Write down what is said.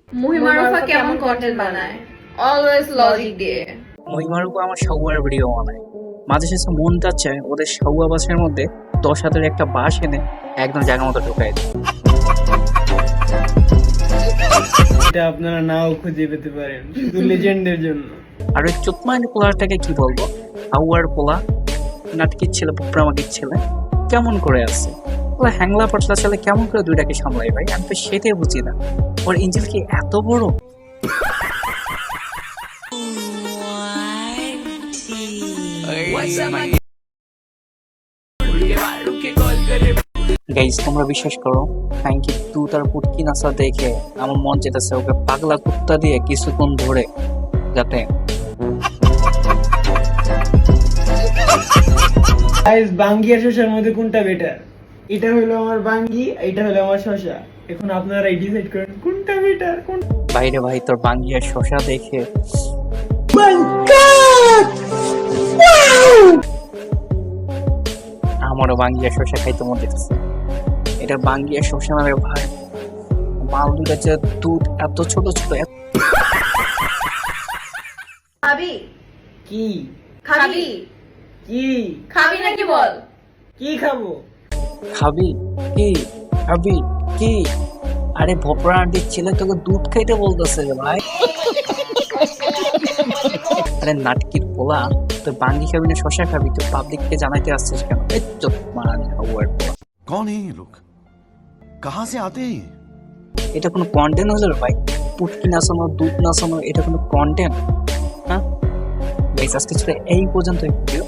মুহিমারুফা কেমন কন্টেন্ট বানায়? Always logic দিয়ে। মহিমারুপা আমার সৌয়ার ভিডিও বানায়। মাঝে শেষে মন চাচ্ছে ওদের সৌয়া বাসের মধ্যে 10 হাতের একটা বাঁশ এনে একদম জায়গা মতো ঢুকাই দিই। এটা আপনারা নাও খুঁজে পেতে পারেন শুধু লেজেন্ডের জন্য। আর ওই চোখমাইন পোলারটাকে কি বলবো, হাওয়ার পোলা, নাটকির ছেলে, বুপ্রামাকির ছেলে, কেমন করে আছে ওরা হ্যাংলা পাতলা ছেলে, কেমন করে দুইটাকে সামলাই ভাই? আমি তো সেটাই বুঝি না, ওর ইঞ্জিল কি এত বড়? গাইস তোমরা বিশ্বাস করো, থ্যাংক ইউ তু তার পুটকি নাচা দেখে আমার মন চেতেছে ওকে পাগলা কুত্তা দিয়ে কিছুক্ষণ ধরে যাতে গাইস, বাঙ্গি আর শশার মধ্যে কোনটা বেটার? এটা হলো আমার বাঙ্গি, এটা হলো আমার শশা। এখন আপনারা ডিসাইড করেন কোনটা বেটার। বাইরে ভাই তোর বাঙ্গিয়া শশা দেখে আমারও বাঙ্গিয়া শশা খাইতে মন যেতেছে। এটা বাঙ্গিয়া শশা মানে ভাই মাল দুটা যে দুধ এত ছোট ছোট খাবি? কি খাবি? কি খাবি নাকি বল? কি খাবো? খাবি কি খাবি কি? আরে ভোপরা আন্টির ছেলে তোকে দুধ খাইতে বলতেছে রে ভাই। আরে নাটকির পোলা, তুই বাঙ্গি খাবি না শশা খাবি? তুই পাবলিককে জানাইতে আসছিস কেন? এই চোখ মারানি হাওয়ার পোলা। कौन है ये लोग? कहाँ से आते हैं ये? এটা কোনো কন্টেন্ট হলো রে ভাই? পুটকি নাচানো, দুধ নাচানো, এটা কোনো কন্টেন্ট? হ্যাঁ গাইস, আজকে ছিল এই পর্যন্ত ভিডিও।